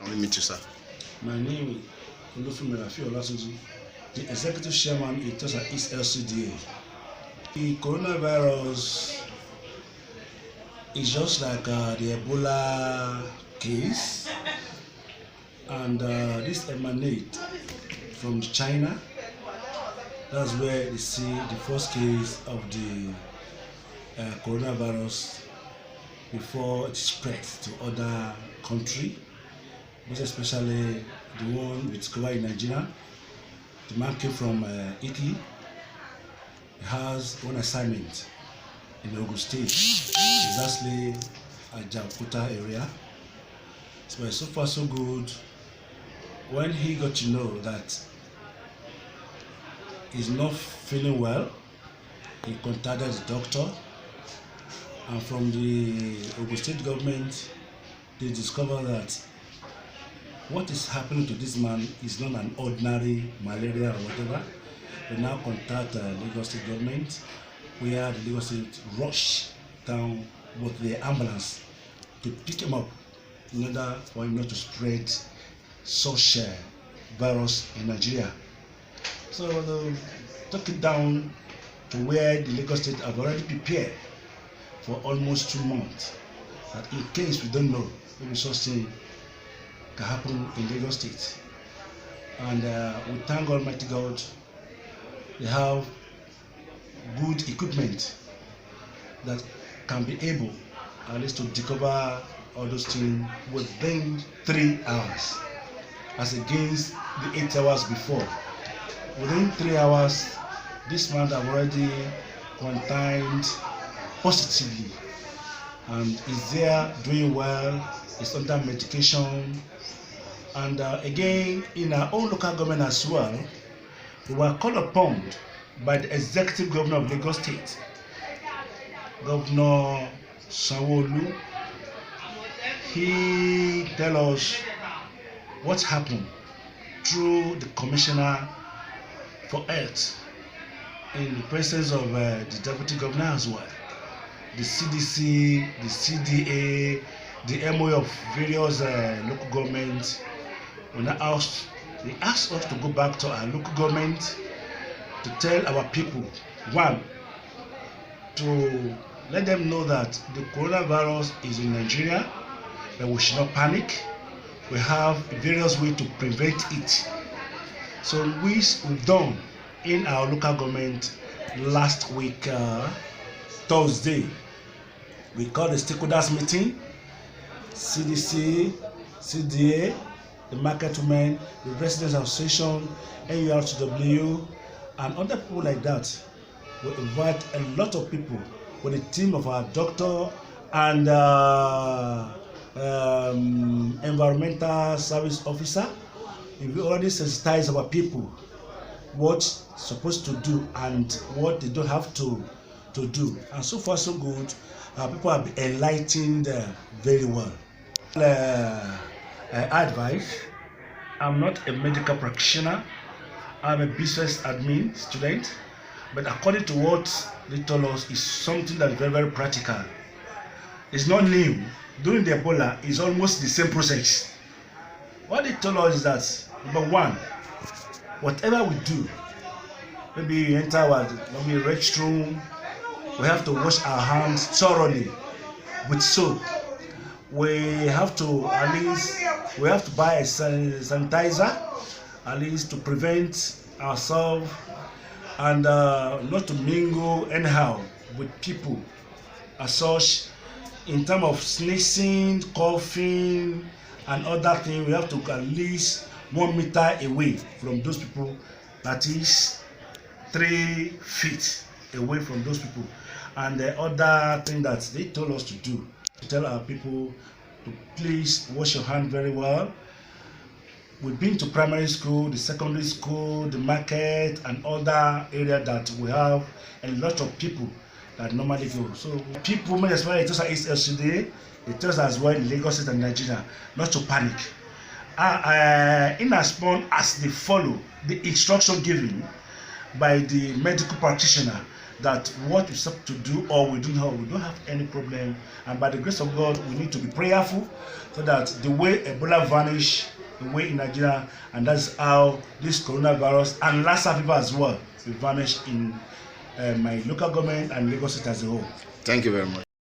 Let me too, sir. My name is Eti-Osa, the Executive Chairman Eti-Osa East Lcda. The coronavirus is just like the Ebola case, and this emanates from China. That's where they see the first case of the coronavirus before it spreads to other countries, most especially the one with discovered in Nigeria. The man came from Italy. He has one assignment in Ogun State, exactly at Jakarta area. So far so good. When he got to know that he's not feeling well, he contacted the doctor, and from the Ogun State government, they discovered that what is happening to this man is not an ordinary malaria or whatever. They now contact the Lagos State government, where the Lagos State rush down with the ambulance to pick him up in order for him not to spread such virus in Nigeria. So they took it down to where the Lagos State have already prepared for almost 2 months, that in case we don't know, maybe something can happen in Lagos State. And we thank Almighty God, they have good equipment that can be able at least to discover all those things within 3 hours, as against the 8 hours before. Within 3 hours, this man have already quarantined positively and is there doing well, is under medication. And again, in our own local government as well, we were called upon by the executive governor of Lagos State, Governor Sanwo-Olu. He tell us what happened through the commissioner for health, in the presence of the deputy governor as well, the CDC, the CDA, the MOA of various local governments. They asked us to go back to our local government to tell our people, one, to let them know that the coronavirus is in Nigeria, but we should not panic. We have various ways to prevent it. So we've done in our local government last week, Thursday. We called the stakeholders meeting, CDC, CDA, the market women, the residents association, NURTW, and other people like that. We invite a lot of people with a team of our doctor and environmental service officer. We already sensitize our people what's supposed to do and what they don't have to do. And so far so good. People have been enlightened very well. Advice, I'm not a medical practitioner, I'm a business admin student, but according to what they told us, is something that's very, very practical. It's not new. During the Ebola, it's almost the same process. What they told us is that, number one, whatever we do, maybe you enter our restroom, we have to wash our hands thoroughly with soap. We have to buy a sanitizer, at least to prevent ourselves and not to mingle anyhow with people as such. In terms of sneezing, coughing, and other things, we have to at least 1 meter away from those people. That is 3 feet away from those people. And the other thing that they told us to do, to tell our people to please wash your hand very well. We've been to primary school, the secondary school, the market, and other areas that we have a lot of people that normally go. So people, may as well, it also is Lcda, it tells as well in Lagos State and Nigeria not to panic. In as much as they follow the instruction given by the medical practitioner, that what we have to do or we don't have any problem. And by the grace of God, we need to be prayerful so that the way Ebola vanish, the way in Nigeria, and that's how this coronavirus and Lassa fever as well will vanish in my local government and Lagos State as a whole. Thank you very much.